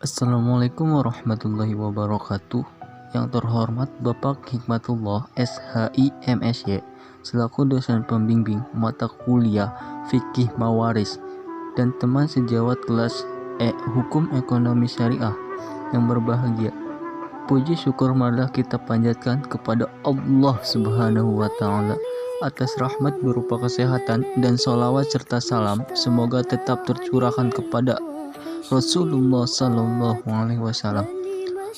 Assalamualaikum warahmatullahi wabarakatuh. Yang terhormat Bapak Hikmatullah SHI MSy selaku dosen pembimbing mata kuliah Fikih Mawaris dan teman sejawat kelas Hukum Ekonomi Syariah yang berbahagia. Puji syukur marilah kita panjatkan kepada Allah Subhanahu wa Ta'ala atas rahmat berupa kesehatan dan sholawat serta salam semoga tetap tercurahkan kepada Rasulullah Sallallahu Alaihi Wasallam.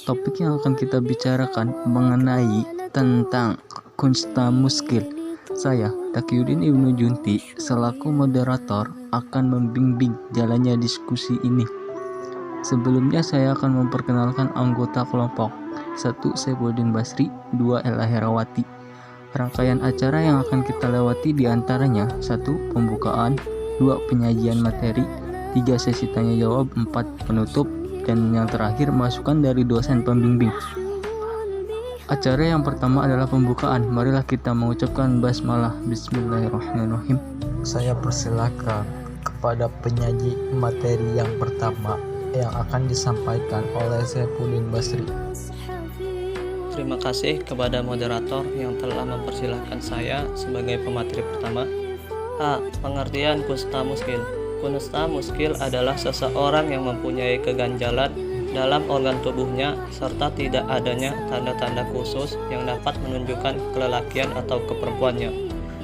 Topik yang akan kita bicarakan mengenai tentang kunsta muskil. Saya, Taqiyuddin Ibnu Junti, selaku moderator akan membimbing jalannya diskusi ini. Sebelumnya saya akan memperkenalkan anggota kelompok. 1. Saifuddin Basri, 2. Ella Herawati. Rangkaian acara yang akan kita lewati diantaranya 1. Pembukaan, 2. Penyajian materi, 3. Sesi tanya jawab, 4. Penutup, dan yang terakhir masukan dari dosen pembimbing. Acara yang pertama adalah pembukaan. Marilah kita mengucapkan basmalah. Bismillahirrahmanirrahim. Saya persilakan kepada penyaji materi yang pertama yang akan disampaikan oleh Saifuddin Basri. Terima kasih kepada moderator yang telah mempersilahkan saya sebagai pemateri pertama. A. Pengertian kunsta muskil. Kunsta muskil adalah seseorang yang mempunyai keganjalan dalam organ tubuhnya serta tidak adanya tanda-tanda khusus yang dapat menunjukkan kelelakian atau keperempuannya,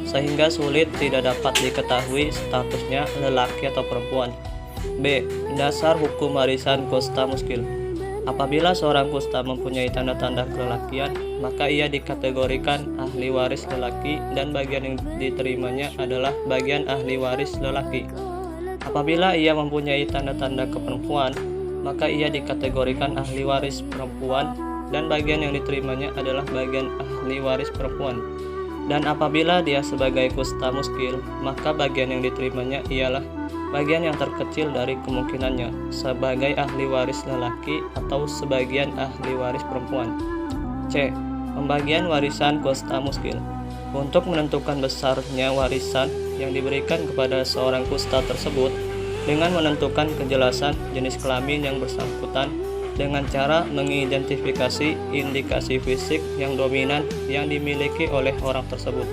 sehingga sulit tidak dapat diketahui statusnya lelaki atau perempuan. B. Dasar hukum warisan kunsta muskil. Apabila seorang kusta mempunyai tanda-tanda kelelakian, maka ia dikategorikan ahli waris lelaki dan bagian yang diterimanya adalah bagian ahli waris lelaki. Apabila ia mempunyai tanda-tanda keperempuan, maka ia dikategorikan ahli waris perempuan dan bagian yang diterimanya adalah bagian ahli waris perempuan. Dan apabila dia sebagai kusta muskil, maka bagian yang diterimanya ialah bagian yang terkecil dari kemungkinannya sebagai ahli waris lelaki atau sebagian ahli waris perempuan. C. Pembagian warisan kusta muskil. Untuk menentukan besarnya warisan yang diberikan kepada seorang kusta tersebut dengan menentukan kejelasan jenis kelamin yang bersangkutan dengan cara mengidentifikasi indikasi fisik yang dominan yang dimiliki oleh orang tersebut,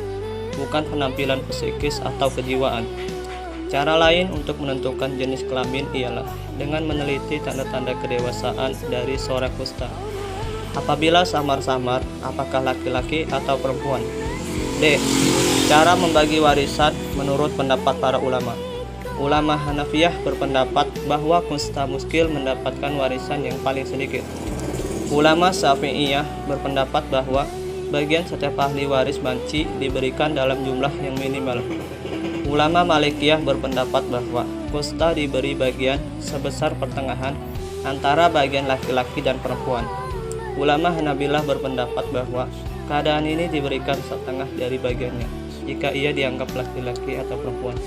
bukan penampilan psikis atau kejiwaan. Cara lain untuk menentukan jenis kelamin ialah dengan meneliti tanda-tanda kedewasaan dari seorang kusta. Apabila samar-samar, apakah laki-laki atau perempuan? D. Cara membagi warisan menurut pendapat para ulama. Ulama Hanafiyah berpendapat bahwa kusta muskil mendapatkan warisan yang paling sedikit. Ulama Syafi'iyah berpendapat bahwa bagian setiap ahli waris banci diberikan dalam jumlah yang minimal. Ulama Malikiyah berpendapat bahwa kusta diberi bagian sebesar pertengahan antara bagian laki-laki dan perempuan. Ulama Hanabilah berpendapat bahwa keadaan ini diberikan setengah dari bagiannya jika ia dianggap laki-laki atau perempuan.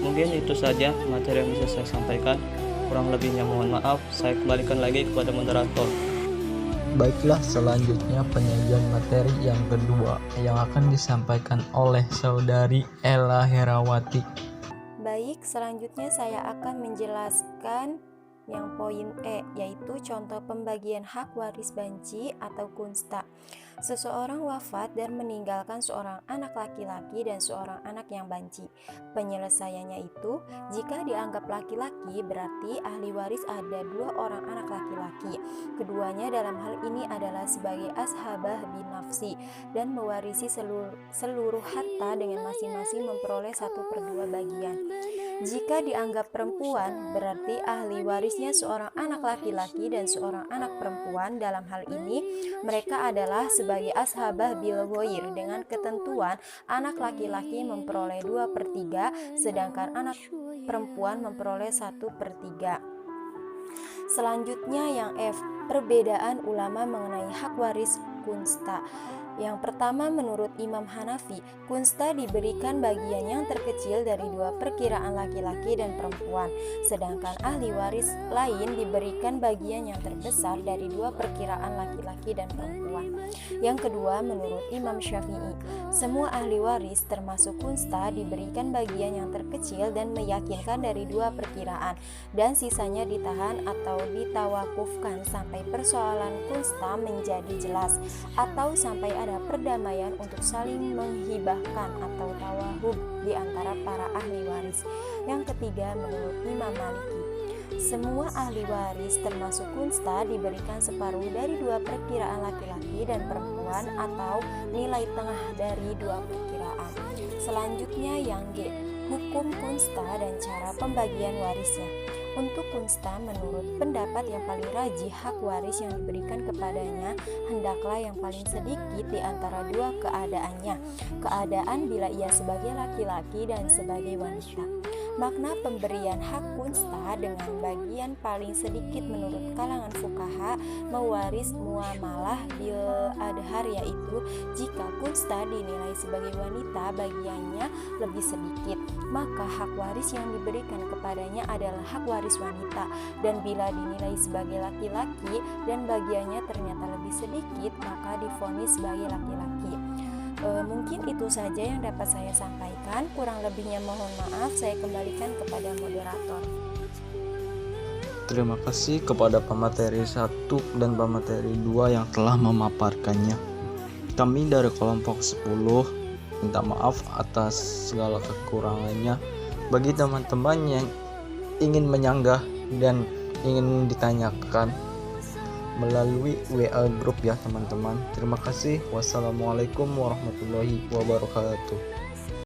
Mungkin itu saja materi yang bisa saya sampaikan. Kurang lebihnya mohon maaf. Saya kembalikan lagi kepada moderator. Baiklah, selanjutnya penyajian materi yang kedua yang akan disampaikan oleh saudari Ella Herawati. Baik, selanjutnya saya akan menjelaskan yang poin E, yaitu contoh pembagian hak waris banci atau kunsta. Seseorang wafat dan meninggalkan seorang anak laki-laki dan seorang anak yang banci. Penyelesaiannya itu, jika dianggap laki-laki berarti ahli waris ada 2 orang anak laki-laki. Keduanya dalam hal ini adalah sebagai ashabah binafsi dan mewarisi seluruh harta dengan masing-masing memperoleh 1/2 bagian. Jika dianggap perempuan, berarti ahli warisnya seorang anak laki-laki dan seorang anak perempuan. Dalam hal ini, mereka adalah sebagai ashabah bil ghair dengan ketentuan anak laki-laki memperoleh 2/3, sedangkan anak perempuan memperoleh 1/3. Selanjutnya yang F, perbedaan ulama mengenai hak waris kunsta. Yang pertama, menurut Imam Hanafi, kunsta diberikan bagian yang terkecil dari 2 perkiraan laki-laki dan perempuan, sedangkan ahli waris lain diberikan bagian yang terbesar dari 2 perkiraan laki-laki dan perempuan. Yang kedua, menurut Imam Syafi'i, Semua ahli waris termasuk kunsta diberikan bagian yang terkecil dan meyakinkan dari 2 perkiraan, dan sisanya ditahan atau ditawakufkan sampai persoalan kunsta menjadi jelas, atau sampai ada perdamaian untuk saling menghibahkan atau tawahub di antara para ahli waris. Yang ketiga, menurut Imam Maliki, semua ahli waris termasuk kunsta diberikan separuh dari 2 perkiraan laki-laki dan perempuan atau nilai tengah dari 2 perkiraan. Selanjutnya yang G, hukum kunsta dan cara pembagian warisnya. Untuk kunsta, menurut pendapat yang paling rajih, hak waris yang diberikan kepadanya hendaklah yang paling sedikit di antara 2 keadaannya. Keadaan bila ia sebagai laki-laki dan sebagai wanita. Makna pemberian hak kunsta dengan bagian paling sedikit menurut kalangan fuqaha mewaris muamalah bil adhar, yaitu jika kunsta dinilai sebagai wanita bagiannya lebih sedikit, maka hak waris yang diberikan kepadanya adalah hak waris wanita, dan bila dinilai sebagai laki-laki dan bagiannya ternyata lebih sedikit, maka divonis sebagai laki-laki. Mungkin itu saja yang dapat saya sampaikan, kurang lebihnya mohon maaf. Saya kembalikan kepada moderator. Terima kasih kepada pemateri 1 dan pemateri 2 yang telah memaparkannya. Kami dari kelompok 10 minta maaf atas segala kekurangannya. Bagi teman-teman yang ingin menyanggah dan ingin ditanyakan melalui WA grup ya teman-teman. Terima kasih. Wassalamualaikum warahmatullahi wabarakatuh.